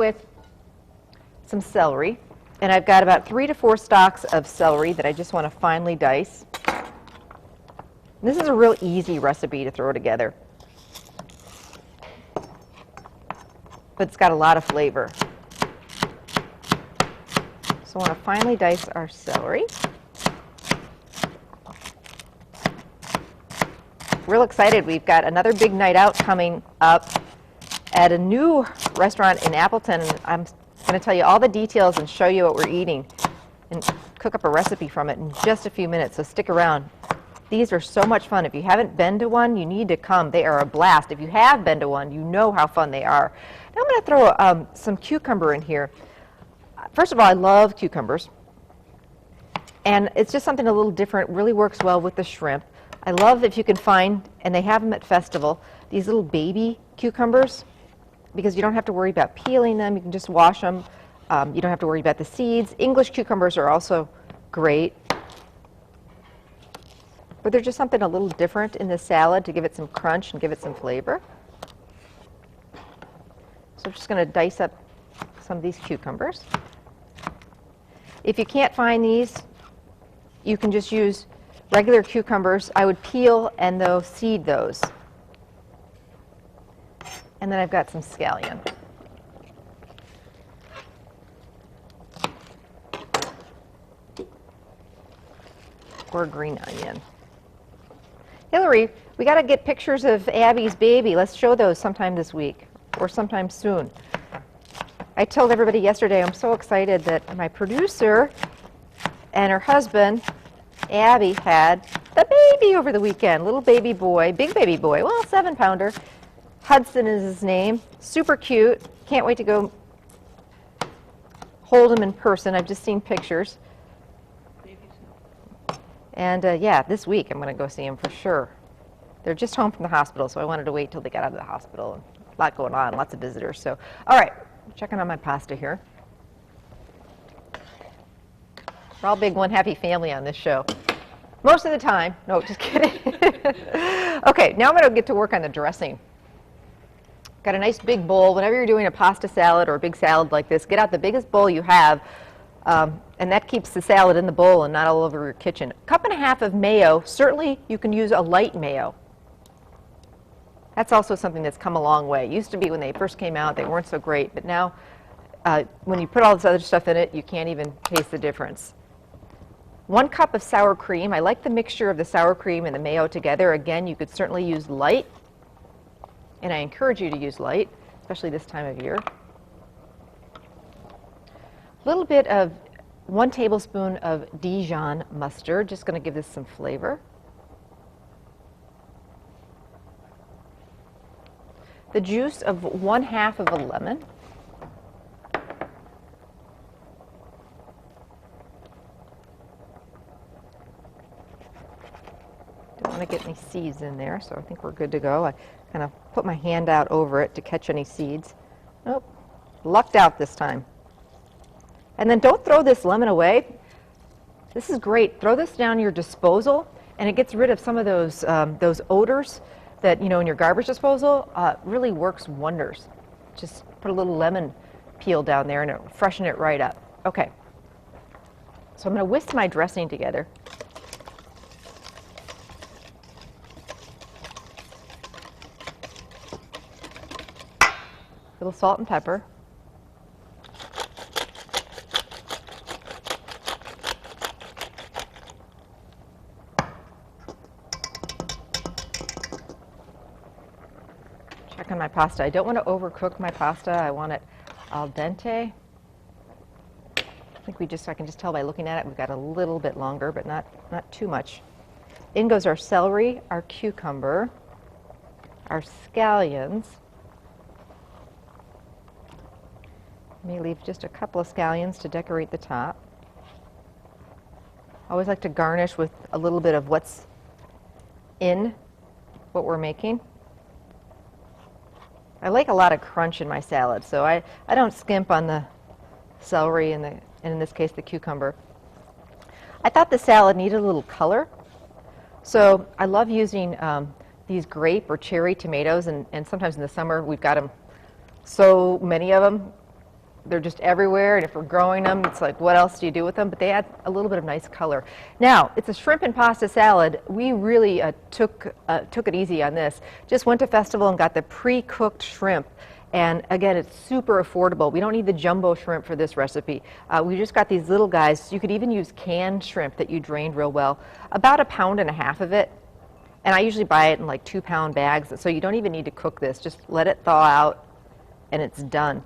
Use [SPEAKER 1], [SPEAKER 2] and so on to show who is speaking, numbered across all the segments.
[SPEAKER 1] with some celery, and I've got about 3 to 4 stalks of celery that I just want to finely dice. This is a real easy recipe to throw together, but it's got a lot of flavor. So I want to finely dice our celery. Real excited. We've got another big night out coming up at a new restaurant in Appleton, and I'm going to tell you all the details and show you what we're eating and cook up a recipe from it in just a few minutes, so stick around. These are so much fun. If you haven't been to one, you need to come. They are a blast. If you have been to one, you know how fun they are. Now I'm going to throw some cucumber in here. First of all, I love cucumbers, and it's just something a little different. Really works well with the shrimp. I love if you can find, and they have them at Festival, these little baby cucumbers, because you don't have to worry about peeling them. You can just wash them. You don't have to worry about the seeds. English cucumbers are also great, but they're just something a little different in this salad to give it some crunch and give it some flavor. So I'm just going to dice up some of these cucumbers. If you can't find these, you can just use regular cucumbers. I would peel and seed those. And then I've got some scallion. Or green onion. Hillary, we got to get pictures of Abby's baby. Let's show those sometime this week or sometime soon. I told everybody yesterday I'm so excited that my producer and her husband Abby had the baby over the weekend. Little baby boy, big baby boy, well, 7-pounder. Hudson is his name. Super cute. Can't wait to go hold him in person. I've just seen pictures. And yeah, this week I'm going to go see him for sure. They're just home from the hospital, so I wanted to wait till they got out of the hospital. A lot going on, lots of visitors. So, all right, checking on my pasta here. We're all big one happy family on this show. Most of the time. No, just kidding. Okay, now I'm going to get to work on the dressing. Got a nice big bowl. Whenever you're doing a pasta salad or a big salad like this, get out the biggest bowl you have, and that keeps the salad in the bowl and not all over your kitchen. 1.5 cups of mayo. Certainly you can use a light mayo. That's also something that's come a long way. It used to be when they first came out, they weren't so great, but now when you put all this other stuff in it, you can't even taste the difference. 1 cup of sour cream. I like the mixture of the sour cream and the mayo together. Again, you could certainly use light, and I encourage you to use light, especially this time of year. A little bit of 1 tablespoon of Dijon mustard, just going to give this some flavor. The juice of 1/2 of a lemon. Don't want to get any seeds in there, so I think we're good to go. I kind of put my hand out over it to catch any seeds. Nope, lucked out this time. And then don't throw this lemon away. This is great. Throw this down your disposal, and it gets rid of some of those odors that, you know, in your garbage disposal. Really works wonders. Just put a little lemon peel down there, and it'll freshen it right up. Okay. So I'm going to whisk my dressing together. A little salt and pepper. Check on my pasta. I don't want to overcook my pasta. I want it al dente. I think I can just tell by looking at it, we've got a little bit longer, but not too much. In goes our celery, our cucumber, our scallions. May leave just a couple of scallions to decorate the top. I always like to garnish with a little bit of what's in what we're making. I like a lot of crunch in my salad, so I don't skimp on the celery and in this case the cucumber. I thought the salad needed a little color, so I love using these grape or cherry tomatoes, and sometimes in the summer we've got them, so many of them. they're just everywhere, and if we're growing them, it's like, what else do you do with them? But they add a little bit of nice color. Now, it's a shrimp and pasta salad. We really took it easy on this. Just went to Festival and got the pre-cooked shrimp. And again, it's super affordable. We don't need the jumbo shrimp for this recipe. We just got these little guys. You could even use canned shrimp that you drained real well. About 1.5 pounds of it. And I usually buy it in like 2-pound bags, so you don't even need to cook this. Just let it thaw out, and it's done.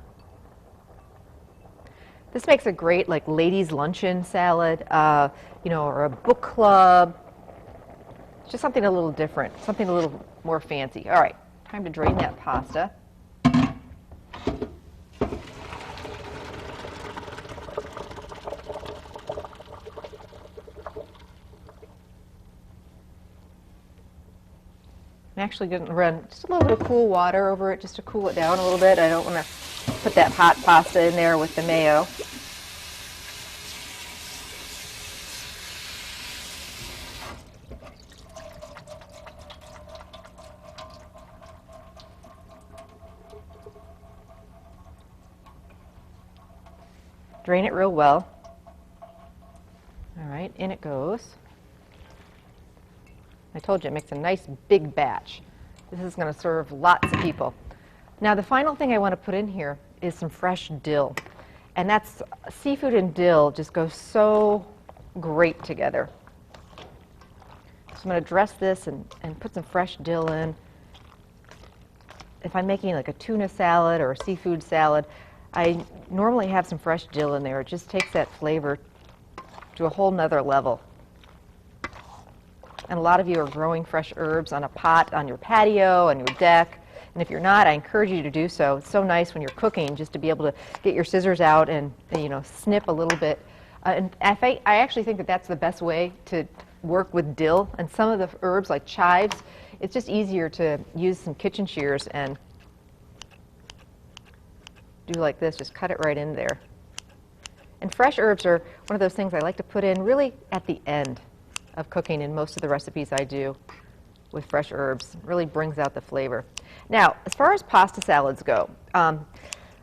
[SPEAKER 1] This makes a great like ladies' luncheon salad, you know, or a book club. It's just something a little different, something a little more fancy. All right, time to drain that pasta. I'm actually going to run just a little bit of cool water over it just to cool it down a little bit. I don't want to put that hot pasta in there with the mayo. Drain it real well. All right, in it goes. I told you it makes a nice big batch. This is going to serve lots of people. Now the final thing I want to put in here is some fresh dill. And that's seafood and dill just go so great together. So I'm going to dress this and put some fresh dill in. If I'm making like a tuna salad or a seafood salad, I normally have some fresh dill in there. It just takes that flavor to a whole nother level. And a lot of you are growing fresh herbs on a pot, on your patio, on your deck. And if you're not, I encourage you to do so. It's so nice when you're cooking just to be able to get your scissors out and you know, snip a little bit. And I actually think that that's the best way to work with dill. And some of the herbs like chives, it's just easier to use some kitchen shears and do like this, just cut it right in there. And fresh herbs are one of those things I like to put in really at the end of cooking in most of the recipes I do with fresh herbs. It really brings out the flavor. Now, as far as pasta salads go, I'm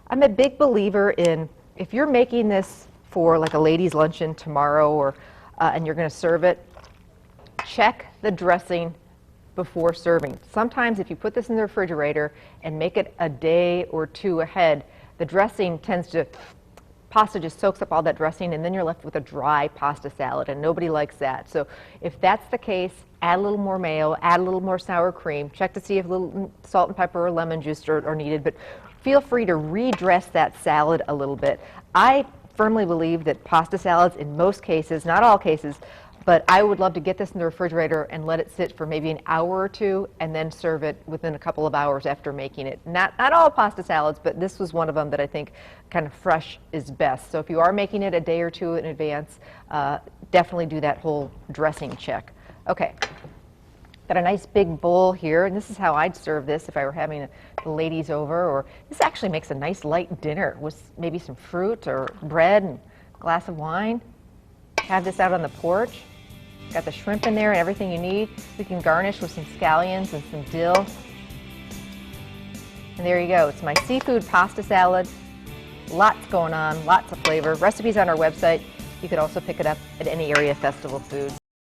[SPEAKER 1] a big believer in if you're making this for like a ladies' luncheon tomorrow or and you're going to serve it, check the dressing before serving. Sometimes if you put this in the refrigerator and make it a day or two ahead, the dressing tends to, pasta just soaks up all that dressing and then you're left with a dry pasta salad and nobody likes that. So if that's the case, add a little more mayo, add a little more sour cream, check to see if a little salt and pepper or lemon juice are needed, but feel free to redress that salad a little bit. I firmly believe that pasta salads in most cases, not all cases, but I would love to get this in the refrigerator and let it sit for maybe an hour or two and then serve it within a couple of hours after making it. Not all pasta salads, but this was one of them that I think kind of fresh is best. So if you are making it a day or two in advance, definitely do that whole dressing check. Okay, got a nice big bowl here, and this is how I'd serve this if I were having the ladies over, or this actually makes a nice light dinner with maybe some fruit or bread and a glass of wine. Have this out on the porch. Got the shrimp in there and everything you need. We can garnish with some scallions and some dill. And there you go. It's my seafood pasta salad. Lots going on, lots of flavor. Recipes on our website. You could also pick it up at any area Festival Foods.